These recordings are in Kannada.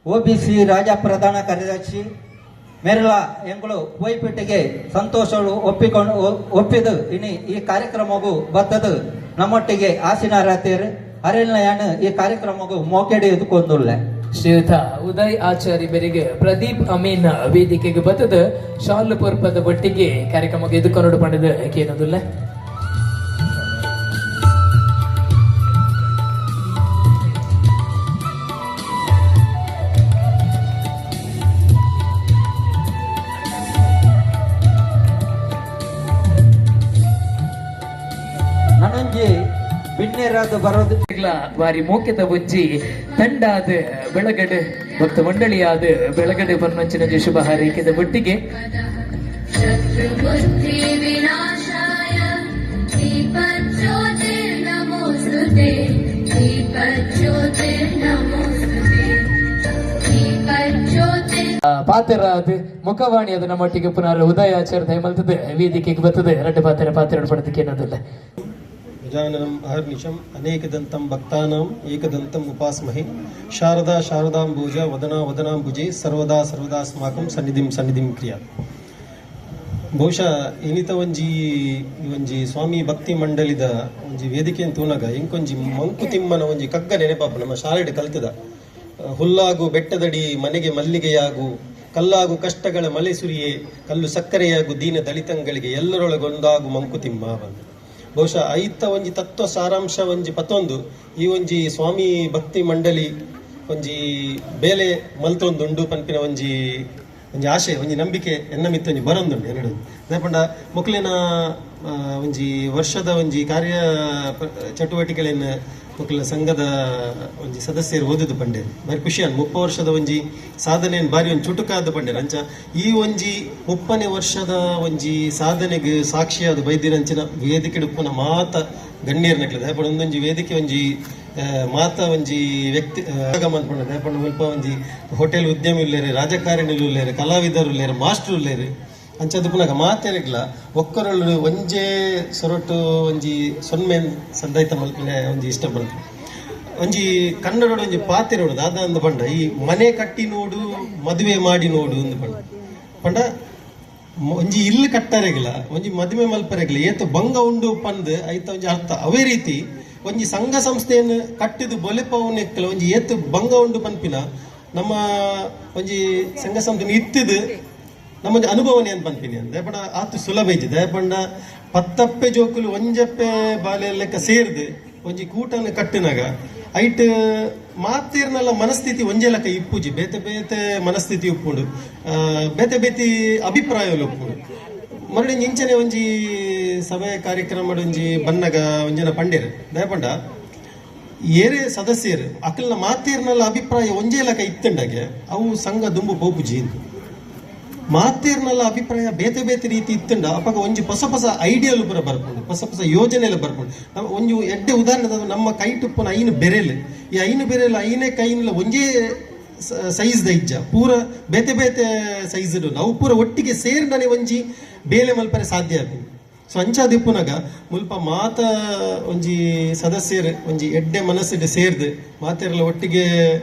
ಓಬಿಸಿ ರಾಜ್ಯ ಪ್ರಧಾನ ಕಾರ್ಯದರ್ಶಿ ಮೇರಲ ಎಂಗಳು ವೈಪೇಟೆಗೆ ಸಂತೋಷಗಳು ಒಪ್ಪಿದು ಇನಿ ಈ ಕಾರ್ಯಕ್ರಮಗೂ ಬರ್ತದು ನಮ್ಮೊಟ್ಟಿಗೆ ಆಸಿನಾರತೇರು ಅರಣ್ಯನ ಈ ಕಾರ್ಯಕ್ರಮಗೂ ಮೋಕೆಡೆ ಎದುಕೊಂದುಳ್ಳೆ ಶ್ರೀಯುತ ಉದಯ್ ಆಚಾರ್ಯ ಬೆರಿಗೆ ಪ್ರದೀಪ್ ಅಮೀನ್ ವೇದಿಕೆಗೆ ಬರ್ತದ ಶಾಲು ಪರ್ಪದ ಒಟ್ಟಿಗೆ ಕಾರ್ಯಕ್ರಮಕ್ಕೆ ಎದುಕೊಂಡು ಪಡೆದ ಏನದುಲ್ಲ ಬಿನ್ನೇರಾದ ಬರೋದು ಬಾರಿ ಮೋಕ್ಯದ ಬುಜ್ಜಿ ತಂಡಾದ ಬೆಳಗಡೆ ಭಕ್ತ ಮಂಡಳಿಯಾದ ಬೆಳಗಡೆ ಬರ್ನಂಚಿನ ಶುಭ ಹಾರೈಕೆದ ಒಟ್ಟಿಗೆ ಪಾತೆರಾದ ಮುಖವಾಣಿ ಅದು ನಮ್ಮೊಟ್ಟಿಗೆ ಪುನಃ ಉದಯಾಚಾರ್ಯ ದಯಮಲ್ತದೆ ವೇದಿಕೆಗೆ ಬರ್ತದೆ ಎರಡು ಪಾತ್ರ ಪಡೆದಕ್ಕೆ ಏನದಿಲ್ಲ ಗಜಾನನಂ ಅಹರ್ನಿಶಂ ಅನೇಕದಂತಂ ಭಕ್ತಾನಾಂ ಏಕದಂತಂ ಉಪಾಸ್ಮಹೆ ಶಾರದಾ ಶಾರದಾಂಬೂಜ ವದನಾ ವದನಾಂಬುಜೆ ಸರ್ವದಾ ಸರ್ವದಾಸ್ಮಾಕಂ ಸನ್ನಿಧಿಂ ಕ್ರಿಯಾ. ಬಹುಶಃ ಏನಿತ ಒಂಜಿ ಸ್ವಾಮಿ ಭಕ್ತಿ ಮಂಡಳಿದ ಒಂಜಿ ವೇದಿಕೆ ತೂನಗ ಇಂಕೊಂಜಿ ಮಂಕುತಿಮ್ಮನ ಒಂಜಿ ಕಗ್ಗ ನೆನಪಾಪ ನಮ್ಮ ಶಾಲೆಡ್ ಕಲ್ತದ. ಹುಲ್ಲಾಗು ಬೆಟ್ಟದಡಿ ಮನೆಗೆ ಮಲ್ಲಿಗೆಯಾಗು, ಕಲ್ಲಾಗು ಕಷ್ಟಗಳ ಮಲೆ ಸುರಿಯೇ, ಕಲ್ಲು ಸಕ್ಕರೆಯಾಗು ದೀನ ದಲಿತಂಗಳಿಗೆ, ಎಲ್ಲರೊಳಗೊಂದಾಗು ಮಂಕುತಿಮ್ಮ ಬಂದ. ಬಹುಶಃ ಐತ ಒಂಜಿ ತತ್ವ ಸಾರಾಂಶ ಒಂಜಿ ಪತ್ತೊಂದು ಈ ಒಂಜಿ ಸ್ವಾಮಿ ಭಕ್ತಿ ಮಂಡಳಿ ಒಂಜಿ ಬೇಲೆ ಮಲ್ತೊಂದುಂಡು ಪನ್ಪಿನ ಒಂಜಿ ಆಶೆ ಒಂಜಿ ನಂಬಿಕೆ ಎನ್ನ ಮಿತ್ತ ಒಂಜಿ ಬರೊಂದುಂಡು ಎರಡು ಪಂಡ ಮೊಕ್ಲಿನ ಒಂಜಿ ವರ್ಷದ ಒಂಜಿ ಕಾರ್ಯ ಚಟುವಟಿಕೆಗಳನ್ನು ಮೊಕ್ಲಿನ ಸಂಘದ ಒಂಜಿ ಸದಸ್ಯರು ಓದುದು ಪಂಡೇರು ಬಾರಿ ಖುಷಿ ಅನ್ 30 ವರ್ಷದ ಒಂಜಿ ಸಾಧನೆಯನ್ನು ಬಾರಿ ಒಂದು ಚುಟುಕಾದ ಪಂಡೇರು ಅಂಚ ಈ ಒಂಜಿ 30ನೇ ವರ್ಷದ ಒಂಜಿ ಸಾಧನೆಗೆ ಸಾಕ್ಷಿಯಾದ ಬೈದಿರಂಚಿನ ವೇದಿಕೆ ಉಪ್ಪುನ ಮಾತ ಗಣ್ಯರ್ನಕ್ಲದ ದಯಪಡ ಒಂದೊಂಜಿ ವೇದಿಕೆ ಒಂಜಿ ಮಾತ ಒಂಜಿ ವ್ಯಕ್ತಿ ಆಗಮನ್ಪಂಡ ದಯಪಂಡ ಮುಲ್ಪ ಒಂಜಿ ಹೋಟೆಲ್ ಉದ್ಯಮಿ ಉಳ್ಳೇರು, ರಾಜಕಾರಣಿಲು ಉಳ್ಳೇರು, ಕಲಾವಿದರು ಉಳ್ಳೇರು, ಮಾಸ್ಟರ್ ಉಳ್ಳೇರು ಅಂಚದು ಪುನಃ ಮಾತೇನಿಲ್ಲ ಒಕ್ಕರಳು ಒಂಜೇ ಸೊರಟು ಒಂಜಿ ಸೊನ್ಮೆ ಸಂದೈತ ಮಲ್ಪಿನ ಒಂಜಿ ಇಷ್ಟ ಬಂತು ಒಂಜಿ ಕನ್ನಡ ಒಂಜಿ ಪಾತೆ ನೋಡುದು ಅದ ಅಂದು ಪಂಡ ಈ ಮನೆ ಕಟ್ಟಿ ನೋಡು ಮದುವೆ ಮಾಡಿ ನೋಡು ಅಂದು ಪಂಡ ಒಂಜಿ ಇಲ್ಲು ಕಟ್ಟರೆಗಿಲ್ಲ ಒಂಜಿ ಮದುವೆ ಮಲ್ಪರೆಗಿಲ್ಲ ಏತು ಭಂಗ ಉಂಡು ಪಂದ್ ಐತ ಒಂಜಿ ಅರ್ಥ ಅವೇ ರೀತಿ ಒಂಜಿ ಸಂಘ ಸಂಸ್ಥೆಯನ್ನು ಕಟ್ಟಿದು ಬೊಲೆಪವನೆಕ್ಕಲ ಒಂಜಿ ಏತು ಭಂಗ ಉಂಡು ಪನ್ಪಿನ ನಮ್ಮ ಒಂಜಿ ಸಂಘ ಸಂಸ್ಥೆ ಇತ್ತಿದು ನಮ್ಮ ಅನುಭವನೇ ಅಂತ ಪನ್ಪಿನಿ ಅಂತ ದಯಪಂಡ ಆತು ಸುಲಭ ಇಜ್ಜಿ ದಯಪಂಡ ಪತ್ತಪ್ಪೆ ಜೋಕುಲು ಒಂಜಪ್ಪೆ ಬಾಲೆ ಲೆಕ್ಕ ಸೇರ್ದು ಒಂಜಿ ಕೂಟನ ಕಟ್ಟಿನಾಗ ಐಟ್ ಮಾತಿರ್ನಲ್ಲ ಮನಸ್ಥಿತಿ ಒಂಜೆ ಲೆಕ್ಕ ಇಪ್ಪುಜಿ ಬೇತೆ ಬೇತೆ ಮನಸ್ಥಿತಿ ಉಪ್ಪುಂಡು ಬೇತೆ ಬೇತಿ ಅಭಿಪ್ರಾಯಗಳು ಉಪ್ಪುಂಡು ಮರಳಿ ಇಂಚನೆ ಒಂಜಿ ಸಭೆ ಕಾರ್ಯಕ್ರಮ ಒಂಜಿ ಬನ್ನಗ ಒಂಜನ ಪಂಡೇರು ದಯಪಂಡ ಏರೇ ಸದಸ್ಯರು ಅಕಲ್ನ ಮಾತಿರ್ನಲ್ಲ ಅಭಿಪ್ರಾಯ ಒಂಜೆ ಲೆಕ್ಕ ಇತ್ತಂಡಾಗೆ ಅವು ಸಂಘ ದುಂಬು ಪೋಪುಜಿ ಅಂತ ಮಾತೇರ್ನಲ್ಲ ಅಭಿಪ್ರಾಯ ಬೇತೆ ಬೇತೆ ರೀತಿ ಇತ್ತಂಡ ಅಪ್ಪಾಗ ಒಂಜಿ ಹೊಸ ಹೊಸ ಐಡಿಯಾಲು ಪೂರ ಬರ್ಕೊಂಡು ಹೊಸ ಹೊಸ ಯೋಜನೆಲ್ಲ ಬರ್ಕೊಂಡು ನಮ್ಮ ಒಂಜಿ ಎಡ್ಡೆ ಉದಾಹರಣೆ ನಮ್ಮ ಕೈ ಟುಪ್ಪನ ಐನು ಬೆರೆಲ್ ಈ ಐನು ಬೆರೆಲ್ ಐನೇ ಕೈನಲ್ಲ ಒಂಜೇ ಸೈಜ್ ಇಜ್ಜ ಪೂರ ಬೇತೆ ಬೇತೆ ಸೈಜ್ ಅವು ಪೂರ ಒಟ್ಟಿಗೆ ಸೇರ್ನೇ ಒಂಜಿ ಬೇಲೆ ಮಲ್ಪರೆ ಸಾಧ್ಯ ಆಗ್ತದೆ. ಸೊ ಅಂಚಾದಿಪ್ಪುನಾಗ ಮುಲ್ಪ ಮಾತ ಒಂಜಿ ಸದಸ್ಯರು ಒಂಜಿ ಎಡ್ಡೆ ಮನಸ್ಸಿಗೆ ಸೇರ್ದು ಮಾತೆರಲ್ಲ ಒಟ್ಟಿಗೆ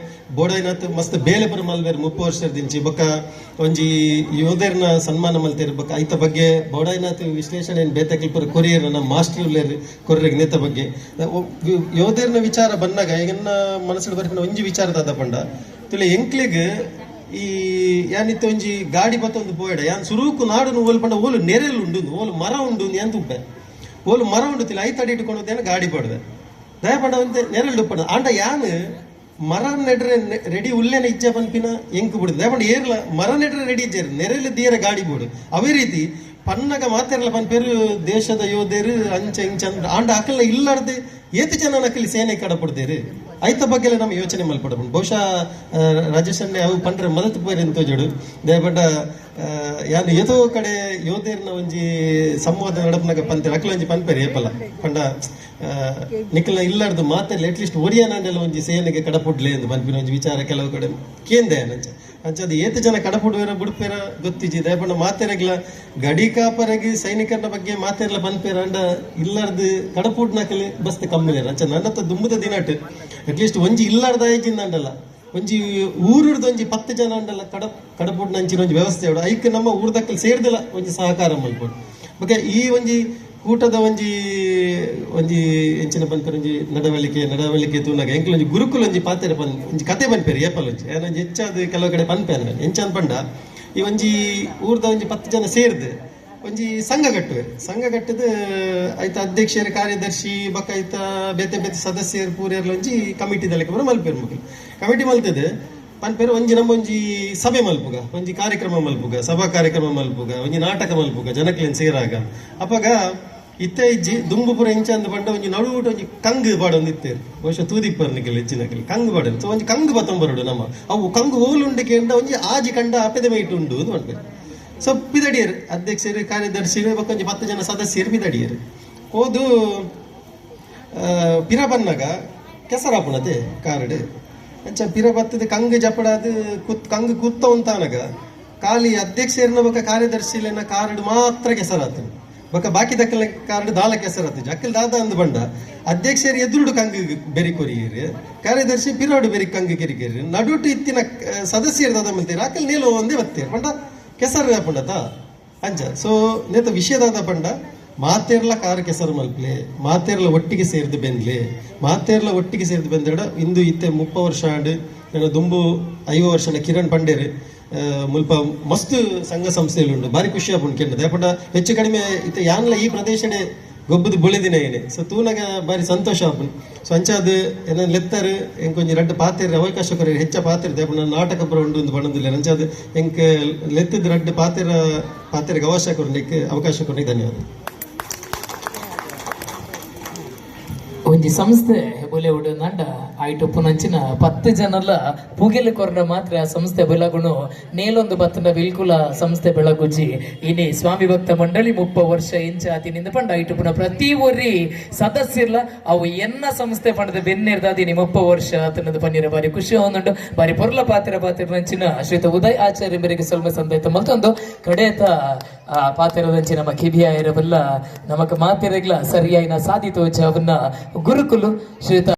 ಬೋಡಾಯ್ನಾಥ್ ಮಸ್ತ್ ಬೇಲೆ ಬರ ಮಲ್ವೇರು 30 ವರ್ಷದಿಂಚಿ ಬೊಕ್ಕ ಒಂಜಿ ಯೋಧರ್ನ ಸನ್ಮಾನ ಮಲ್ತೇರು ಬೊಕ್ಕ ಐತ ಬಗ್ಗೆ ಬೋಡಾಯ್ನಾಥ್ ವಿಶ್ಲೇಷಣೆ ಬೇತಕಲ್ ಪುರ ಕೊರಿಯರ್ ನಮ್ಮ ಮಾಸ್ಟರ್ ಉಳ್ಳೇರು ಕೊರ್ರೆಗೆ ನೇತ ಬಗ್ಗೆ ಯೋಧರ್ನ ವಿಚಾರ ಬಂದಾಗ ಈಗನ್ನ ಮನಸ್ಸಿಗೆ ಬರ್ಕೊಂಡು ಒಂಜಿ ವಿಚಾರದ ಪಂಡ ತುಲೆ ಎಂಕ್ಲಿಗೆ ಈ ಯಾನಿತ್ತ ಒಂಜಿ ಗಾಡಿ ಬತ್ತೊಂದು ಪೋಯಡ ಯಾನ್ ಸುರೂಕು ನಾಡು ಓಲು ಪಂಡ ಓಲು ನೆರೆಲು ಉಂಡು ಓಲು ಮರ ಉಂಡು ಅಂತ ಉಪ್ಪೆ ಓಲು ಮರ ಉಂಡು ತಿಲ್ಲ ಐತಡಿ ಇಟ್ಕೊಂಡು ಗಾಡಿ ಪಡ್ದೆ ದಯಪಂಡ ಅಂತ ನೆರೆಲು ಪಡ ಆಂಡ ಯಾನ್ ಮರ ನೆಡ್ರೆ ರೆಡಿ ಉಲ್ಲೇನ ಇಜ್ಜ ಪನ್ಪಿನ ಎಂಕು ಬಿಡುದು ದಯಪಂಡ ಏರ್ಲ ಮರ ನೆಡ್ರೆ ರೆಡಿ ಇಜ್ಜಾರು ನೆರೆಲು ತೀರ ಗಾಡಿ ಬೋಡು ಅವೇ ರೀತಿ ಪನ್ನಗ ಮಾತೆರಲ್ಲ ಪನ್ಪೇರು ದೇಶದ ಯೋಧರು ಅಂಚ ಇಂಚ ಆಂಡ ಅಕಲ್ಲ ಇಲ್ಲಾರ್ದೆ ಏತು ಜನ ನಕಲಿ ಸೇನೆ ಕಡಪಡ್ದೇರು ಐತ ಬಗ್ಗೆ ನಮ್ಮ ಯೋಚನೆ ಮಲ್ಪಡ್ಬೋದು ಬಹುಶಃ ರಾಜೇಶನ್ನೇ ಅವು ಪಂಡ್ರೆ ಮದತ್ ಪೋಯ್ರೆ ಅಂತ ಜೋಡು ದಯಪಂಡ ಯಾನು ಏತೋ ಕಡೆ ಯೋಧರ್ನ ಒಂಜಿ ಸಂವಾದ ನಡಪನಾಗ ಪಂತೆ ಅಕಲ ಒಂಜಿ ಪನ್ಪೇರಿ ಏಪಲ್ಲ ಪಂಡ ನಿಖಲ ಇಲ್ಲಾರ್ದು ಮಾತೆಲ್ಲ ಅಟ್ಲೀಸ್ಟ್ ಒಡಿಯಾನೆಲ್ಲ ಒಂಜಿ ಸೇನೆಗೆ ಕಡಪುಡ್ಲೆ ಎಂದು ಪನ್ಪಿನ ಒಂಜಿ ವಿಚಾರ ಕೆಲವು ಕಡೆ ಕೇಂದೆ ಅಂಚ ಅಂಚದು ಏತು ಜನ ಕಡಪುಡುವೇರ ಬುಡ್ಪೇರ ಗೊತ್ತಿಜಿ ದಯಪಂಡ ಮಾತೆರಗಿಲ್ಲ ಗಡಿ ಕಾಪರಗಿ ಸೈನಿಕರ ಬಗ್ಗೆ ಮಾತೆರ್ಲ ಪನ್ಪೇರ ಅಂಡ ಇಲ್ಲಾರ್ದು ಕಡಪುಡ್ನಾಕಲಿ ಬಸ್ತೆ ಕಮ್ಮಿಲೇರ ಅಂಚ ನನ್ನತ್ತ ದುಂಬುದ ದಿನಾಟ್ ಅಟ್ಲೀಸ್ಟ್ ಒಂಜಿ ಇಲ್ಲಾರ್ದ ಆಯ್ಜಿಂದ ಅಂಡಲ್ಲ ಒಂಜಿ ಊರುಡ್ದು ಒಂಜಿ 10 ಜನ ಅಂಡಲ್ಲ ಕಡಪುಡ್ ನಂಚಿನ ಒಂಜಿ ವ್ಯವಸ್ಥೆ ಉಂಡು ಐಕ್ ನಮ್ಮ ಊರ್ದಕ್ಕಲ್ ಸೇರ್ದಿಲ್ಲ ಒಂಜಿ ಸಹಕಾರ ಮಲ್ಪೊಡು ಬೊಕ ಈ ಒಂಜಿ ಕೂಟದ ಒಂಜಿ ಒಂಜಿ ಎಂಚಿನ ಪನ್ಪೆರ್ ಒಂಜಿ ನಡವಳಿಕೆ ತೂನಾಗ ಎಂಕ್ಲ ಒಂಜಿ ಗುರುಕುಲ ಒಂಜಿ ಪಾತೆರ ಒಂಜಿ ಕತೆ ಪನ್ಪೆರ್ ಏಪಲ್ ಒಂಜಿ ಏನೊಂಜಿ ಹೆಚ್ಚಾದ ಕೆಲವು ಕಡೆ ಪನ್ಪೆರ್ ಎಂಚ ಪಂಡ ಈ ಒಂಜಿ ಊರ್ದ ಒಂಜಿ 10 ಜನ ಸೇರ್ದು ಒಂಜಿ ಸಂಘ ಕಟ್ಟುದು ಐತ ಅಧ್ಯಕ್ಷರ ಕಾರ್ಯದರ್ಶಿ ಬೊಕ ಐತ ಬೇತೆ ಸದಸ್ಯರು ಪೂರ್ಯರ್ಲ ಒಂಜಿ ಕಮಿಟಿದ ಲೆಕ್ಕ ಮಲ್ಪೇರು ಮಕ್ಕಳು ಕಮಿಟಿ ಮಲ್ತದೆ ಪನ್ಪೇರು ಒಂಜಿ ನಮ್ಮ ಒಂಜಿ ಸಭೆ ಮಲ್ಪುಗ ಒಂಜಿ ಕಾರ್ಯಕ್ರಮ ಮಲ್ಪುಗ ಸಭಾ ಕಾರ್ಯಕ್ರಮ ಮಲ್ಪುಗ ಒಂಜಿ ನಾಟಕ ಮಲ್ಪುಗ ಜನಕ್ಲೇನ್ ಸೇರಾಗ ಅಪಗ ಇತ್ತೆ ಇಜ್ಜಿ ದುಂಬುಪುರ ಎಂಚ ಅಂದ ಪಂಡ ಒಂಜಿ ನಡುವುಟ ಒಂಜಿ ಕಂಗು ಬಾಡೊಂದು ಇತ್ತೇರು ಬಹುಶಃ ತೂದಿಪ್ಪರ್ನಿಗೆಲ್ಲ ಹೆಚ್ಚಿನಕಲಿ ಕಂಗು ಬಾಡೊಂದು ಸೊ ಒಂಜಿ ಕಂಗು ಬತ್ತೊಂಬರಡು ನಮ್ಮ ಅವು ಕಂಗು ಓಲುಂಡಕ್ಕೆ ಎಂಡ ಒಂಜಿ ಆಜಿ ಕಂಡ ಅಪೆದ ಮೈಟ್ ಉಂಡು ಅಂತ ಮಾಡ್ಬೇಕು ಸೊ ಪಿದಡಿಯರು ಅಧ್ಯಕ್ಷರು ಕಾರ್ಯದರ್ಶಿರು ಒಂಜಿ 10 ಜನ ಸದಸ್ಯರು ಪಿದಡಿಯರು ಹೋದು ಪಿರ ಬನ್ನಾಗ ಕೆಸರಾಪುಣತೆ ಕಾರಡು ಅಂಚ ಪಿರ ಬತ್ತದ ಕಂಗು ಜಪಡಾದು ಕಂಗು ಕುತ್ತ ಉಂತಾನಗ ಖಾಲಿ ಅಧ್ಯಕ್ಷರನ್ನ ಬೊಕ ಕಾರ್ಯದರ್ಶಿಲನ್ನ ಕಾರಡು ಮಾತ್ರ ಕೆಸರಾತು ಬೊಕ ಬಾಕಿ ದಕ್ಕಲ ಕಾರಡು ದಾಲ ಕೆಸರಾತು ಅಕ್ಕಲ್ ದಾದ ಅಂದು ಬಂಡ ಅಧ್ಯಕ್ಷರು ಎದುರುಡು ಕಂಗು ಬೆರಿ ಕೊರಿಯರು ಕಾರ್ಯದರ್ಶಿ ಪಿರಾಡು ಬೆರಿ ಕಂಗು ಕೆರಿಕೆರಿ ನಡುಟು ಇತ್ತಿನ ಸದಸ್ಯರು ದಾದ ಮಲ್ತೀರ ಅಕ್ಕಲ್ ನೀಲು ಒಂದೇ ಬತ್ತೇರು ಬಂಡ ಕೆಸರು ಪಂಡತ ಅಂಚ ಸೊ ನೇತ ವಿಷಯದಾದ ಪಂಡ ಮಾತೇರ್ಲ ಕಾರು ಕೆಸರು ಮಲ್ಪಲೆ ಮಾತೇರ್ಲ ಒಟ್ಟಿಗೆ ಸೇರಿದು ಬೆಂದ್ಲೆ ಮಾತೇರ್ಲ ಒಟ್ಟಿಗೆ ಸೇರಿದು ಬೆಂದಡ ಇಂದು ಇತ್ತೆ 30 ವರ್ಷ ಆಂಡ್ ನನ್ನ ದುಂಬು 5 ವರ್ಷನ ಕಿರಣ್ ಪಂಡೇರು ಮುಲ್ಪ ಮಸ್ತ್ ಸಂಘ ಸಂಸ್ಥೆಲು ಬಾರಿ ಖುಷಿ ಆಪುಂಡು ಕೆಂಡದ ಯಾಪಂಡ ಹೆಚ್ಚು ಕಡಿಮೆ ಇತ್ತೆ ಯಾನ್ಲ ಈ ಪ್ರದೇಶಡೆ ಗೊಬ್ಬದು ಬೊಳೆದಿನ ಏನೆ ಸೊ ತೂನಗ ಬಾರಿ ಸಂತೋಷ ಆಪುಂಡು ಸೊ ಅಂಚಾದ ಏನ ಲೆತ್ತರು ಎಂಕೊಂಜಿ 2 ಪಾತೆರ್ ಅವಕಾಶ ಕೊರ ಹೆಚ್ಚ ಪಾತೆರ್ ದೇಪನ ನಾಟಕ ಪುರ ಉಂಡು ಒಂದು ಬಣ್ಣದಿಲ್ಲ ಅಂಚಾದ ಎಂಕ್ ಲೆತ್ತದ 2 ಪಾತೆರ್ಗೆ ಅವಕಾಶ ಕೊರಲಿಕ್ಕೆ ಧನ್ಯವಾದ. ಒಂಜಿ ಸಂಸ್ಥೆ ಬೊಲೆವುಡು ನಂಡ ಐಟು ಪುನಂಚಿನ 10 ಜನಲ ಪೂಗೆಲು ಕೊರ್ರ ಮಾತ್ರ ಆ ಸಂಸ್ಥೆ ಬೆಳಗುಣು ನೇಲೊಂದು ಬತ್ತನ ವಿಲ್ಕುಲ ಸಂಸ್ಥೆ ಬೆಳಗುಜಿ ಇನಿ ಸ್ವಾಮಿ ಭಕ್ತ ಮಂಡಳಿ 30 ವರ್ಷ ಇಂಚ ಆತಿನಿಂದ ಪಂಡ ಐಟು ಪುನ ಪ್ರತಿ ಒರಿ ಸದಸ್ಯರ್ಲ ಅವು ಎನ್ನ ಸಂಸ್ಥೆ ಪಂಡದ ಬೆನ್ನೆರ್ದಾದಿನಿ 30 ವರ್ಷ ಆತನದು ಪನ್ನೀರ ಬಾರಿ ಖುಷಿ ಹೊಂದುಂಡು ಬಾರಿ ಪೊರ್ಲ ಪಾತ್ರ ನಂಚಿನ ಶ್ರೀತ ಉದಯ್ ಆಚಾರ್ಯ ಮೇರೆಗೆ ಸ್ವಲ್ಪ ಸಂದೈತ ಮಲ್ತೊಂದು ಕಡೆತ ಆ ಪಾತ್ರದಂಚಿ ನಮ್ಮ ಕಿವಿಯ ಇರಬಲ್ಲ ನಮಕ್ ಮಾತಿರಗ್ಲ ಸರಿಯಾಯಿನ ಸಾಧಿತೋಚ ಅವನ್ನ ಗುರುಕುಲು ಶ್ರೀತ